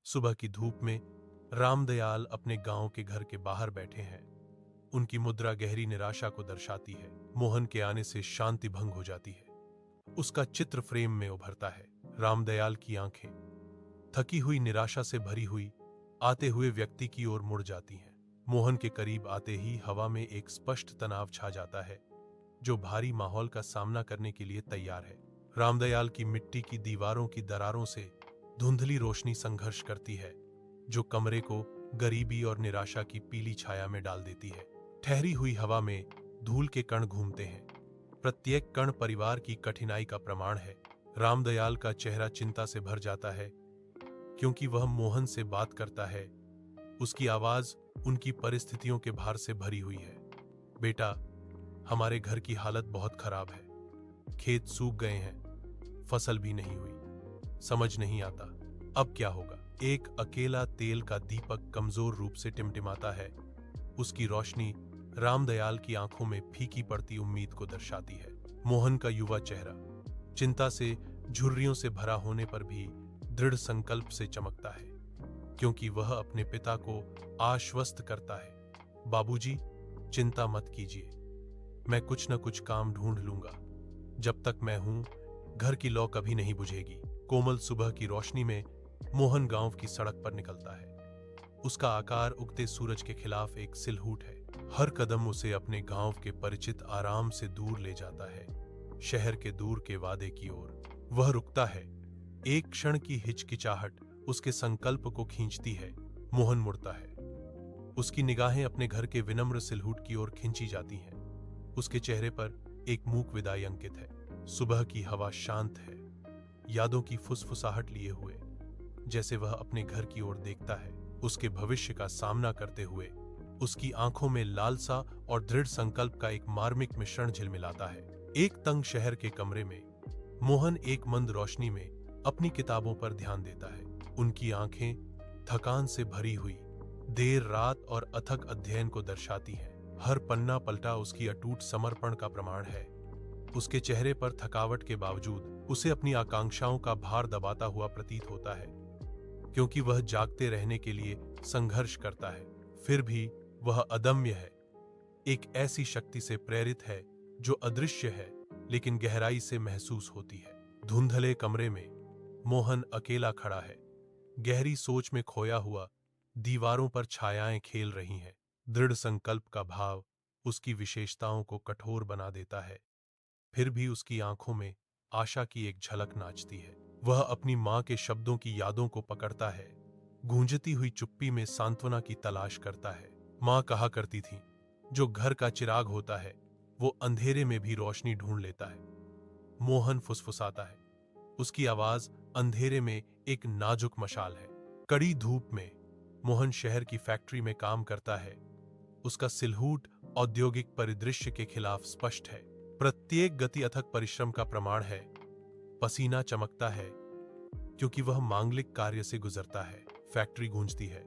सुबह की धूप में रामदयाल अपने गांव के घर के बाहर बैठे हैं। उनकी मुद्रा गहरी निराशा को दर्शाती है। मोहन के आने से शांति भंग हो जाती है। उसका चित्र फ्रेम में उभरता है। रामदयाल की आंखें थकी हुई निराशा से भरी हुई आते हुए व्यक्ति की ओर मुड़ जाती हैं। मोहन के करीब आते ही हवा में एक स्पष्ट तनाव छा जाता है, जो भारी माहौल का सामना करने के लिए तैयार है। रामदयाल की मिट्टी की दीवारों की दरारों से धुंधली रोशनी संघर्ष करती है, जो कमरे को गरीबी और निराशा की पीली छाया में डाल देती है। ठहरी हुई हवा में धूल के कण घूमते हैं। प्रत्येक कण परिवार की कठिनाई का प्रमाण है। रामदयाल का चेहरा चिंता से भर जाता है, क्योंकि वह मोहन से बात करता है। उसकी आवाज उनकी परिस्थितियों के भार से भरी हुई है। बेटा, हमारे घर की हालत बहुत खराब है। खेत सूख गए हैं, फसल भी नहीं हुई। समझ नहीं आता अब क्या होगा। एक अकेला तेल का दीपक कमजोर रूप से टिमटिमाता है। उसकी रोशनी रामदयाल की आंखों में फीकी पड़ती उम्मीद को दर्शाती है। मोहन का युवा चेहरा चिंता से झुर्रियों से भरा होने पर भी दृढ़ संकल्प से चमकता है, क्योंकि वह अपने पिता को आश्वस्त करता है। बाबूजी, चिंता मत कीजिए, मैं कुछ न कुछ काम ढूंढ लूंगा। जब तक मैं हूं, घर की लौ कभी नहीं बुझेगी। कोमल सुबह की रोशनी में मोहन गांव की सड़क पर निकलता है। उसका आकार उगते सूरज के खिलाफ एक सिलहूट है। हर कदम उसे अपने गांव के परिचित आराम से दूर ले जाता है, शहर के दूर के वादे की ओर। वह रुकता है। एक क्षण की हिचकिचाहट उसके संकल्प को खींचती है। मोहन मुड़ता है। उसकी निगाहें अपने घर के विनम्र सिलहूट की ओर खींची जाती हैं। उसके चेहरे पर एक मूक विदाई अंकित है। सुबह की हवा शांत है, यादों की फुसफुसाहट लिए हुए, जैसे वह अपने घर की ओर देखता है। उसके भविष्य का सामना करते हुए उसकी आंखों में लालसा और दृढ़ संकल्प का एक मार्मिक मिश्रण झिलमिलाता है। एक तंग शहर के कमरे में मोहन एक मंद रोशनी में अपनी किताबों पर ध्यान देता है। उनकी आंखें थकान से भरी हुई देर रात और अथक अध्ययन को दर्शाती हैं। हर पन्ना पलटा उसकी अटूट समर्पण का प्रमाण है। उसके चेहरे पर थकावट के बावजूद उसे अपनी आकांक्षाओं का भार दबाता हुआ प्रतीत होता है, क्योंकि वह जागते रहने के लिए संघर्ष करता है। फिर भी वह अदम्य है, एक ऐसी शक्ति से प्रेरित है जो अदृश्य है लेकिन गहराई से महसूस होती है। धुंधले कमरे में मोहन अकेला खड़ा है। गहरी सोच में खोया हुआ, दीवारों पर छायाएं खेल रही हैं। दृढ़ संकल्प का भाव उसकी विशेषताओं को कठोर बना देता है। फिर भी उसकी आंखों में आशा की एक झलक नाचती है। वह अपनी मां के शब्दों की यादों को पकड़ता है, गूंजती हुई चुप्पी में सांत्वना की तलाश करता है। मां कहा करती थी, जो घर का चिराग होता है वो अंधेरे में भी रोशनी ढूंढ लेता है। मोहन फुसफुसाता है। उसकी आवाज अंधेरे में एक नाजुक मशाल है। कड़ी धूप में मोहन शहर की फैक्ट्री में काम करता है। उसका सिलहूट औद्योगिक परिदृश्य के खिलाफ स्पष्ट है। प्रत्येक गति अथक परिश्रम का प्रमाण है। पसीना चमकता है, क्योंकि वह मांगलिक कार्य से गुजरता है। फैक्ट्री गूंजती है।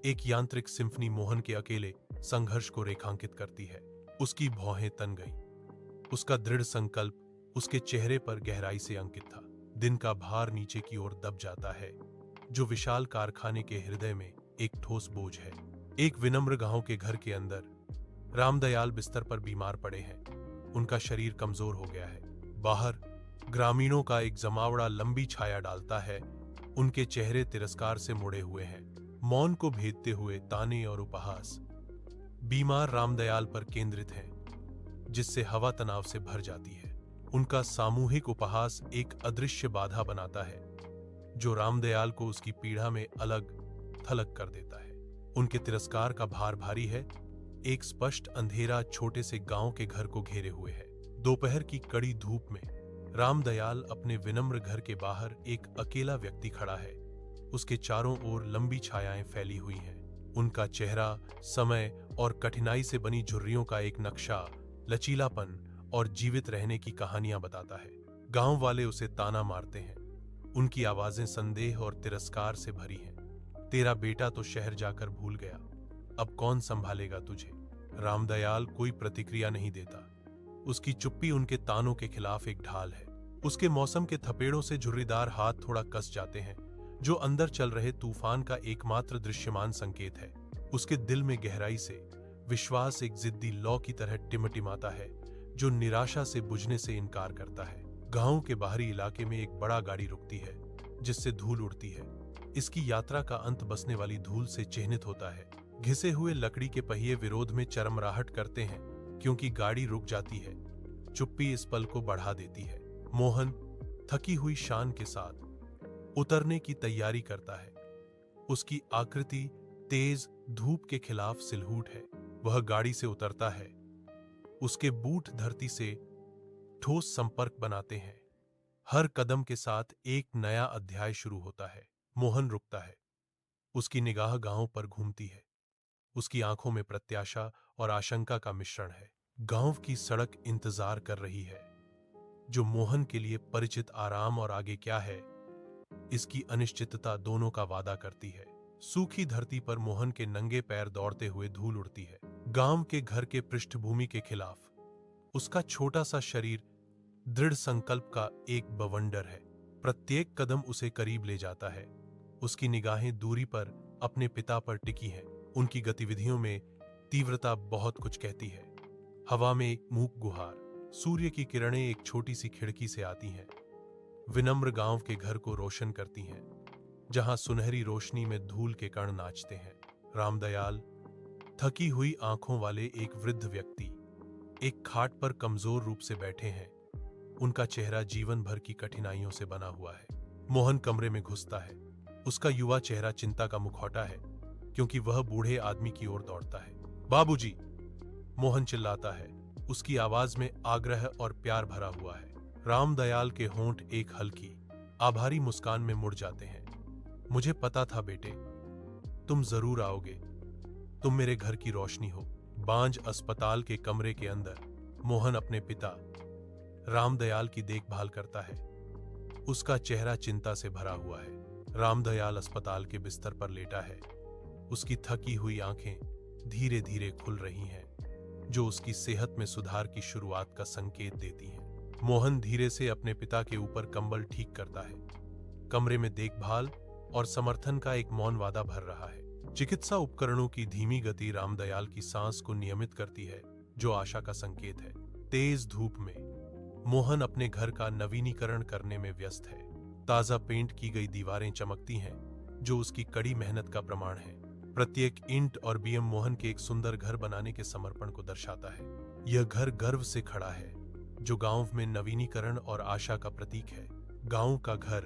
एक यांत्रिक सिम्फनी मोहन के अकेले संघर्ष को रेखांकित करती है। उसकी भौहें तन गईं। उसका दृढ़ संकल्प उसके चेहरे पर गहराई से अंकित था। दिन का भार नीचे की ओर दब जाता है, जो विशाल कारखाने के हृदय में एक ठोस बोझ है। एक विनम्र गांव के घर के अंदर रामदयाल बिस्तर पर बीमार पड़े हैं। उनका शरीर कमजोर हो गया है। बाहर ग्रामीणों का एक जमावड़ा लंबी छाया डालता है। उनके चेहरे तिरस्कार से मुड़े हुए हैं, मौन को भेदते हुए ताने और उपहास बीमार रामदयाल पर केंद्रित हैं, जिससे हवा तनाव से भर जाती है। उनका सामूहिक उपहास एक अदृश्य बाधा बनाता है, जो रामदयाल को उसकी पीड़ा में अलग थलग कर देता है। उनके तिरस्कार का भार भारी है। एक स्पष्ट अंधेरा छोटे से गांव के घर को घेरे हुए है। दोपहर की कड़ी धूप में रामदयाल अपने विनम्र घर के बाहर एक अकेला व्यक्ति खड़ा है। उसके चारों ओर लंबी छायाएं फैली हुई हैं। उनका चेहरा समय और कठिनाई से बनी झुर्रियों का एक नक्शा, लचीलापन और जीवित रहने की कहानियां बताता है। गांव वाले उसे ताना मारते हैं। उनकी आवाजें संदेह और तिरस्कार से भरी हैं। तेरा बेटा तो शहर जाकर भूल गया, अब कौन संभालेगा तुझे? रामदयाल कोई प्रतिक्रिया नहीं देता। उसकी चुप्पी उनके तानों के खिलाफ एक ढाल है। उसके मौसम के थपेड़ों से झुर्रीदार हाथ थोड़ा कस जाते हैं, जो अंदर चल रहे तूफान का एकमात्र दृश्यमान संकेत है। उसके दिल में गहराई से विश्वास एक जिद्दी लौ की तरह टिमटिमाता है, जो निराशा से बुझने से इनकार करता है। गांव के बाहरी इलाके में एक बड़ा गाड़ी रुकती है, जिससे धूल उड़ती है। इसकी यात्रा का अंत बसने वाली धूल से चिन्हित होता है। घिसे हुए लकड़ी के पहिए विरोध में चरमराहट करते हैं, क्योंकि गाड़ी रुक जाती है। चुप्पी इस पल को बढ़ा देती है। मोहन थकी हुई शान के साथ उतरने की तैयारी करता है। उसकी आकृति तेज धूप के खिलाफ सिलहूट है। वह गाड़ी से उतरता है। उसके बूट धरती से ठोस संपर्क बनाते हैं। हर कदम के साथ एक नया अध्याय शुरू होता है। मोहन रुकता है। उसकी निगाह गांव पर घूमती है। उसकी आंखों में प्रत्याशा और आशंका का मिश्रण है। गांव की सड़क इंतजार कर रही है, जो मोहन के लिए परिचित आराम और आगे क्या है, इसकी अनिश्चितता दोनों का वादा करती है। सूखी धरती पर मोहन के नंगे पैर दौड़ते हुए धूल उड़ती है। गांव के घर के पृष्ठभूमि के खिलाफ उसका छोटा सा शरीर दृढ़ संकल्प का एक बवंडर है। प्रत्येक कदम उसे करीब ले जाता है। उसकी निगाहें दूरी पर अपने पिता पर टिकी हैं। उनकी गतिविधियों में तीव्रता बहुत कुछ कहती है। हवा में एक मूक गुहार, सूर्य की किरणें एक छोटी सी खिड़की से आती हैं, विनम्र गांव के घर को रोशन करती हैं, जहां सुनहरी रोशनी में धूल के कण नाचते हैं। रामदयाल, थकी हुई आंखों वाले एक वृद्ध व्यक्ति, एक खाट पर कमजोर रूप से बैठे हैं। उनका चेहरा जीवन भर की कठिनाइयों से बना हुआ है। मोहन कमरे में घुसता है। उसका युवा चेहरा चिंता का मुखौटा है, क्योंकि वह बूढ़े आदमी की ओर दौड़ता है। बाबूजी, मोहन चिल्लाता है। उसकी आवाज में आग्रह और प्यार भरा हुआ है। रामदयाल के होंठ एक हल्की, आभारी मुस्कान में मुड़ जाते हैं। मुझे पता था बेटे, तुम जरूर आओगे। तुम मेरे घर की रोशनी हो। बांझ अस्पताल के कमरे के अंदर मोहन अपने पिता रामदयाल की देखभाल करता है। उसका चेहरा चिंता से भरा हुआ है। रामदयाल अस्पताल के बिस्तर पर लेटा है। उसकी थकी हुई आंखें धीरे धीरे खुल रही हैं, जो उसकी सेहत में सुधार की शुरुआत का संकेत देती हैं। मोहन धीरे से अपने पिता के ऊपर कंबल ठीक करता है। कमरे में देखभाल और समर्थन का एक मौन वादा भर रहा है। चिकित्सा उपकरणों की धीमी गति रामदयाल की सांस को नियमित करती है, जो आशा का संकेत है। तेज धूप में मोहन अपने घर का नवीनीकरण करने में व्यस्त है। ताजा पेंट की गई दीवारें चमकती हैं, जो उसकी कड़ी मेहनत का प्रमाण है। प्रत्येक ईंट और बीम मोहन के एक सुंदर घर बनाने के समर्पण को दर्शाता है। यह घर गर्व से खड़ा है, जो गांव में नवीनीकरण और आशा का प्रतीक है। गांव का घर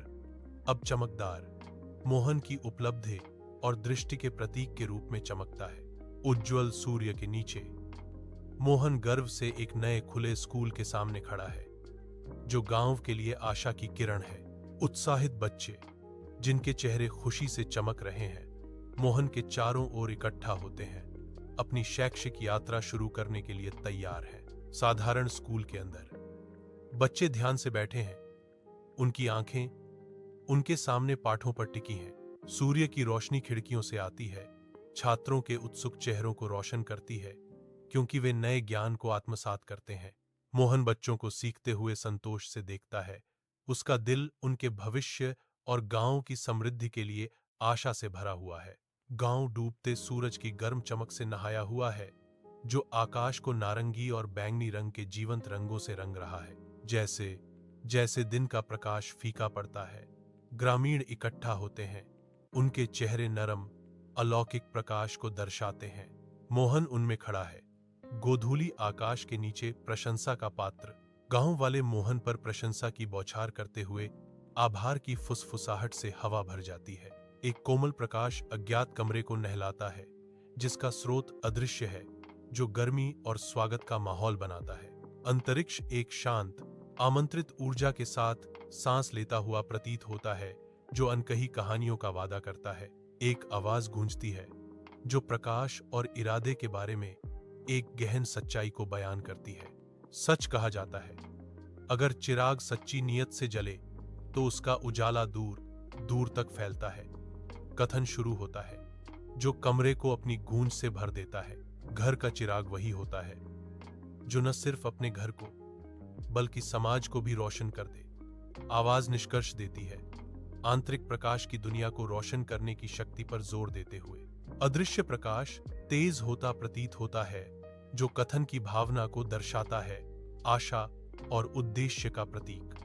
अब चमकदार, मोहन की उपलब्धि और दृष्टि के प्रतीक के रूप में चमकता है। उज्ज्वल सूर्य के नीचे मोहन गर्व से एक नए खुले स्कूल के सामने खड़ा है, जो गांव के लिए आशा की किरण है। उत्साहित बच्चे, जिनके चेहरे खुशी से चमक रहे हैं, मोहन के चारों ओर इकट्ठा होते हैं, अपनी शैक्षिक यात्रा शुरू करने के लिए तैयार हैं। साधारण स्कूल के अंदर बच्चे ध्यान से बैठे हैं। उनकी आंखें उनके सामने पाठों पर टिकी हैं। सूर्य की रोशनी खिड़कियों से आती है, छात्रों के उत्सुक चेहरों को रोशन करती है, क्योंकि वे नए ज्ञान को आत्मसात करते हैं। मोहन बच्चों को सीखते हुए संतोष से देखता है। उसका दिल उनके भविष्य और गांव की समृद्धि के लिए आशा से भरा हुआ है। गांव डूबते सूरज की गर्म चमक से नहाया हुआ है, जो आकाश को नारंगी और बैंगनी रंग के जीवंत रंगों से रंग रहा है। जैसे जैसे दिन का प्रकाश फीका पड़ता है, ग्रामीण इकट्ठा होते हैं। उनके चेहरे नरम, अलौकिक प्रकाश को दर्शाते हैं। मोहन उनमें खड़ा है, गोधूली आकाश के नीचे प्रशंसा का पात्र। गांव वाले मोहन पर प्रशंसा की बौछार करते हुए आभार की फुसफुसाहट से हवा भर जाती है। एक कोमल प्रकाश अज्ञात कमरे को नहलाता है, जिसका स्रोत अदृश्य है, जो गर्मी और स्वागत का माहौल बनाता है। अंतरिक्ष एक शांत, आमंत्रित ऊर्जा के साथ सांस लेता हुआ प्रतीत होता है, जो अनकही कहानियों का वादा करता है। एक आवाज गूंजती है, जो प्रकाश और इरादे के बारे में एक गहन सच्चाई को बयान करती है। सच कहा जाता है, अगर चिराग सच्ची नियत से जले तो उसका उजाला दूर दूर तक फैलता है। कथन शुरू होता है, जो कमरे को अपनी गूंज से भर देता है। घर का चिराग वही होता है, जो न सिर्फ अपने घर को बल्कि समाज को भी रोशन कर दे। आवाज निष्कर्ष देती है, आंतरिक प्रकाश की दुनिया को रोशन करने की शक्ति पर जोर देते हुए। अदृश्य प्रकाश तेज होता प्रतीत होता है, जो कथन की भावना को दर्शाता है, आशा और उद्देश्य का प्रतीक।